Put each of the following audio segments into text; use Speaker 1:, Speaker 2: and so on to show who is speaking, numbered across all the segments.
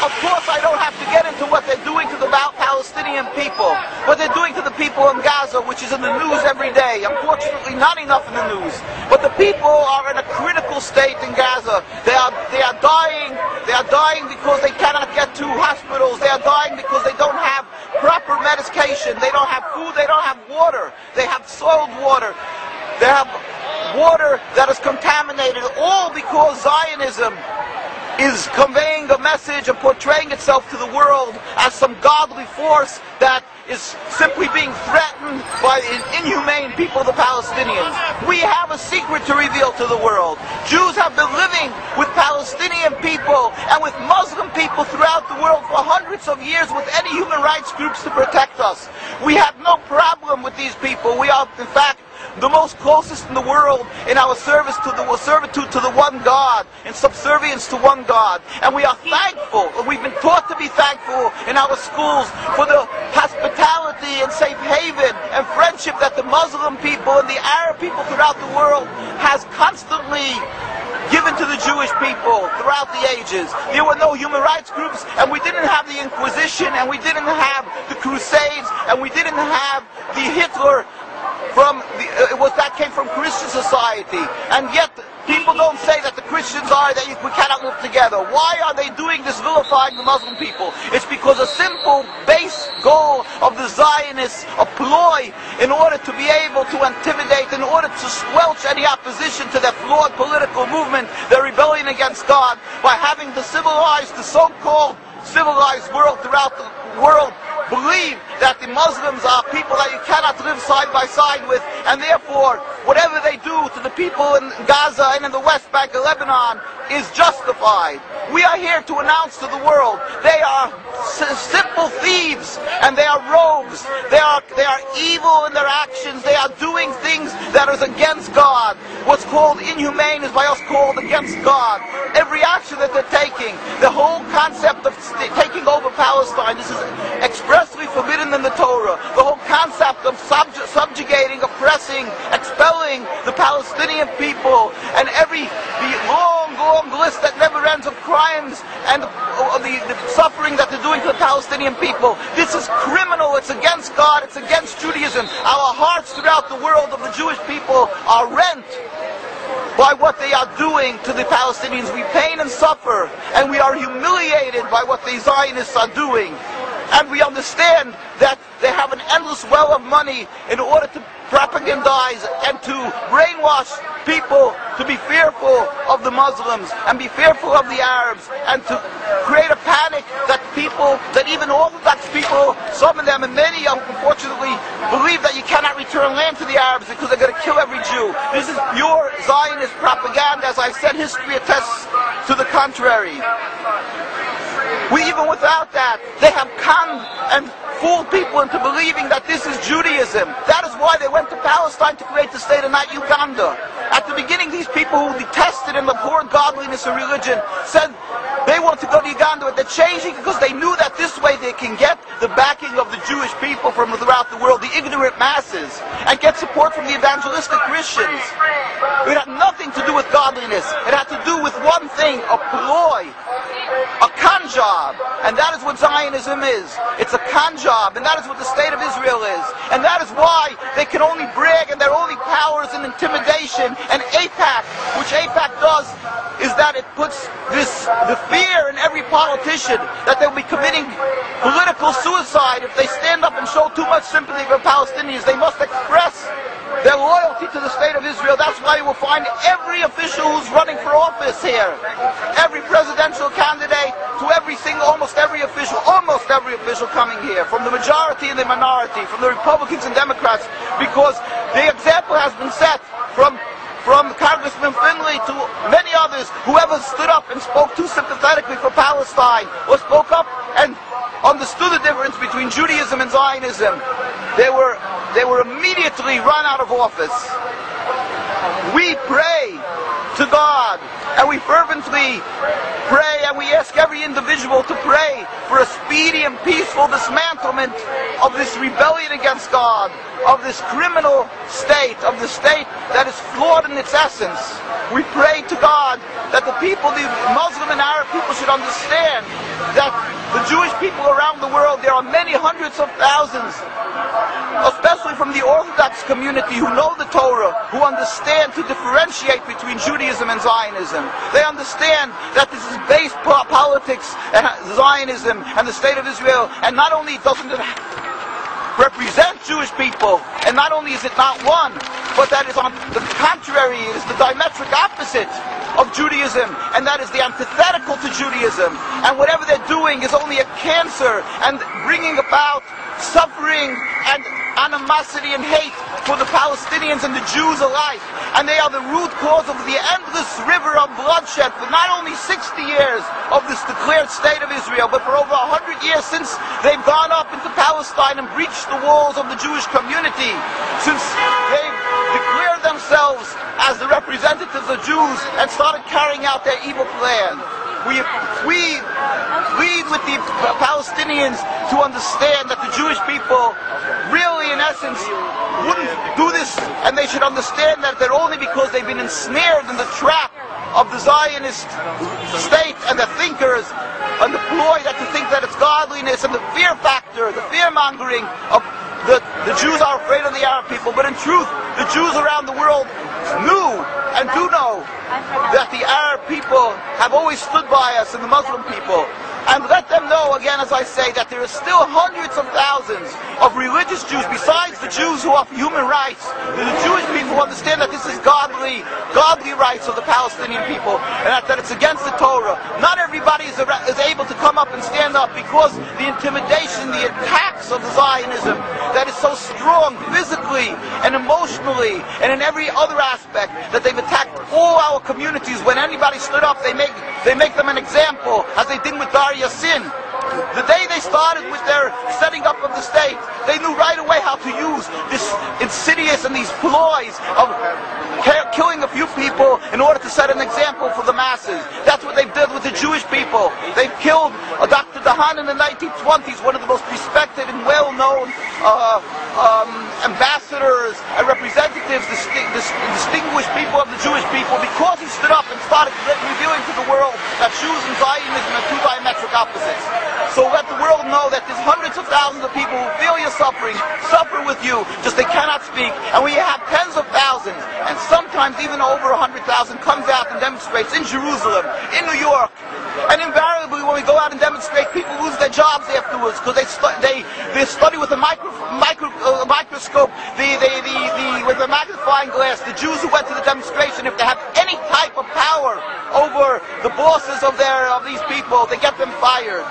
Speaker 1: Of course, I don't have to get into what they're doing to the Palestinian people, what they're doing to the people in Gaza, which is in the news every day. Unfortunately, not enough in the news. But the people are in a critical state in Gaza. They are dying. They are dying because they cannot get to hospitals. They are dying because they don't have proper medication. They don't have food. They don't have water. They have soiled water. They have water that is contaminated, all because Zionism is conveying a message and portraying itself to the world as some godly force that is simply being threatened by inhumane people, the Palestinians. We have a secret to reveal to the world. Jews have been living with Palestinian people and with Muslim people throughout the world for hundreds of years with any human rights groups to protect us. We have no problem with these people. We are, in fact, the most closest in the world in our servitude to the one God, in subservience to one God. And we are thankful, we've been taught to be thankful in our schools for the hospitality and safe haven and friendship that the Muslim people and the Arab people throughout the world has constantly given to the Jewish people throughout the ages. There were no human rights groups, and we didn't have the Inquisition, and we didn't have the Crusades, and we didn't have the Hitler that came from Christian society. And yet people don't say that the Christians are that we cannot live together. Why are they doing this, vilifying the Muslim people? It's because a simple base goal of the Zionists, a ploy in order to be able to intimidate, in order to squelch any opposition to their flawed political movement, their rebellion against God, by having the so-called civilized world throughout the world believe that the Muslims are people that you cannot live side by side with, and therefore whatever they do to the people in Gaza and in the West Bank of Lebanon is justified. We are here to announce to the world they are simple thieves and they are rogues. They are evil in their actions. They are doing things that is against God. What's called inhumane is by us called against God. Every action that they're taking, the whole concept of taking over Palestine, this is expressly forbidden in the Torah. The whole concept of subjugating, oppressing, expelling the Palestinian people, and the long list that never ends of crimes and the suffering that they're doing to the Palestinian people. This is criminal. It's against God. It's against Judaism. Our hearts throughout the world of the Jewish people are rent by what they are doing to the Palestinians. We pain and suffer, and we are humiliated by what the Zionists are doing. And we understand that they have an endless well of money in order to propagandize and to brainwash people to be fearful of the Muslims and be fearful of the Arabs, and to create a panic that even Orthodox people, some of them and many unfortunately, believe that you cannot return land to the Arabs because they're going to kill every Jew. This is pure Zionist propaganda. As I've said, history attests to the contrary. Even without that, they have conned and fooled people into believing that this is Judaism. That is why they went to Palestine to create the state and not Uganda. At the beginning, these people who detested and abhorred godliness and religion said they want to go to Uganda, but they're changing because they knew that this way they can get the backing of the Jewish people from throughout the world, the ignorant masses, and get support from the evangelistic Christians. It had nothing to do with godliness. It had to do with one thing, a ploy, a con job. And that is what Zionism is. It's a con job, and that is what the state of Israel is. And that is why they can only brag, and their only power is in intimidation. And AIPAC, which AIPAC does, is that it puts the fear in every politician that they'll be committing political suicide if they stand up and show too much sympathy for Palestinians. They must express their loyalty to the state of Israel. That's why you will find every official who's running for office here, every presidential candidate, to almost every official coming here, from the majority and the minority, from the Republicans and Democrats, because the example has been set from Congressman Finley to many others. Whoever stood up and spoke too sympathetically for Palestine, or spoke up and understood the difference between Judaism and Zionism, they were immediately run out of office. We pray to God. And we fervently pray, and we ask every individual to pray for a speedy and peaceful dismantlement of this rebellion against God, of this criminal state, of the state that is flawed in its essence. We pray to God that the people, the Muslim and Arab people, should understand that the Jewish people around the world, there are many hundreds of thousands, especially from the Orthodox community, who know the Torah, who understand to differentiate between Judaism and Zionism. They understand that this is base politics and Zionism and the state of Israel, and not only doesn't it represent Jewish people, and not only is it not one, but that is on the contrary, it is the diametric opposite of Judaism, and that is the antithetical to Judaism. And whatever they're doing is only a cancer and bringing about suffering and animosity and hate for the Palestinians and the Jews alike. And they are the root cause of the endless river of bloodshed for not only 60 years of this declared state of Israel, but for over 100 years since they've gone up into Palestine and breached the walls of the Jewish community, since they've declared themselves as the representatives of Jews and started carrying out their evil plan. We plead with the Palestinians to understand that the Jewish people really, in essence, wouldn't do this, and they should understand that they're only because they've been ensnared in the trap of the Zionist state and the thinkers and the ploy that to think that it's godliness and the fear factor, the fear-mongering of the Jews are afraid of the Arab people. But in truth, the Jews around the world knew and do know that the Arab people have always stood by us and the Muslim people. And let them know, again, as I say, that there are still hundreds of thousands of religious Jews, besides the Jews who offer human rights. The Jewish people who understand that this is godly rights of the Palestinian people, and that it's against the Torah. Not everybody is able to come up and stand up because the intimidation, the attacks of the Zionism that is so strong physically and emotionally and in every other aspect, that they've attacked all our communities. When anybody stood up, they make them an example, as they did with Dar Yassin. The day they started with their setting up of the state, they knew right away how to use this insidious and these ploys of killing a few people in order to set an example for the masses. That's what they've done with the Jewish people. They've killed Dr. Dahan in the 1920s, one of the most respected and well-known ambassadors and representatives, distinguished people of the Jewish people, because he stood up and started revealing to the world that Jews and Zionism are two diametric opposites. So let the world know that there's hundreds of thousands of people who feel your suffering, suffer with you, just they cannot speak. And we have tens of thousands, and sometimes even over 100,000 comes out and demonstrates in Jerusalem, in New York. And invariably, when we go out and demonstrate, people lose their jobs afterwards because they study with a microscope, with a magnifying glass. The Jews who went to the demonstration, if they have any type of power over the bosses of these people, they get them fired.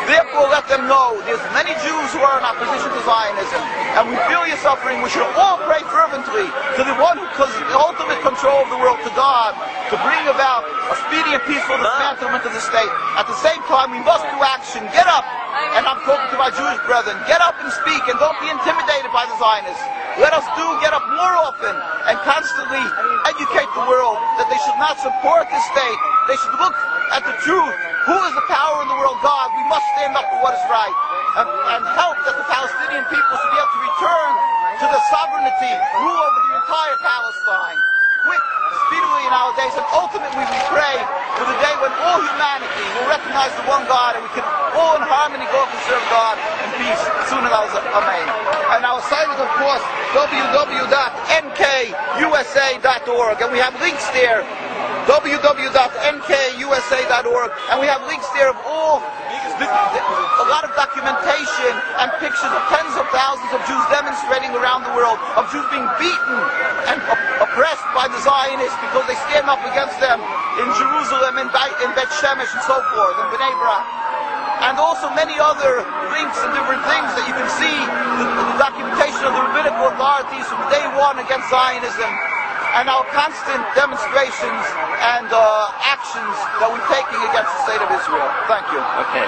Speaker 1: Therefore, let them know there's many Jews who are in opposition to Zionism, and we feel your suffering. We should all pray fervently to the one who has the ultimate control of the world, to God, to bring about a speedy and peaceful dismantlement of the state. At the same time, we must do action. Get up, and I'm talking to my Jewish brethren, get up and speak, and don't be intimidated by the Zionists. Let us get up more often and constantly educate the world that they should not support this state. They should look at the truth. Who is the power in the world? God. We must stand up for what is right and help that the Palestinian people should be able to return to the sovereignty, rule over the entire Palestine. Quick, speedily in our days, and ultimately we pray for the day when all humanity will recognize the one God, and we can all in harmony go up and serve God in peace. Soon as Amen. And our site is, of course, www.nkusa.org, and we have links there, www.nkusa.org, and we have links there of a lot of documentation and pictures of tens of thousands of Jews demonstrating around the world, of Jews being beaten and oppressed by the Zionists because they stand up against them in Jerusalem, in Bet Shemesh, and so forth, in Bnei Brak. And also many other links and different things that you can see, the documentation of the rabbinical authorities from day one against Zionism, and our constant demonstrations and actions that we're taking against the state of Israel. Thank you.
Speaker 2: Okay.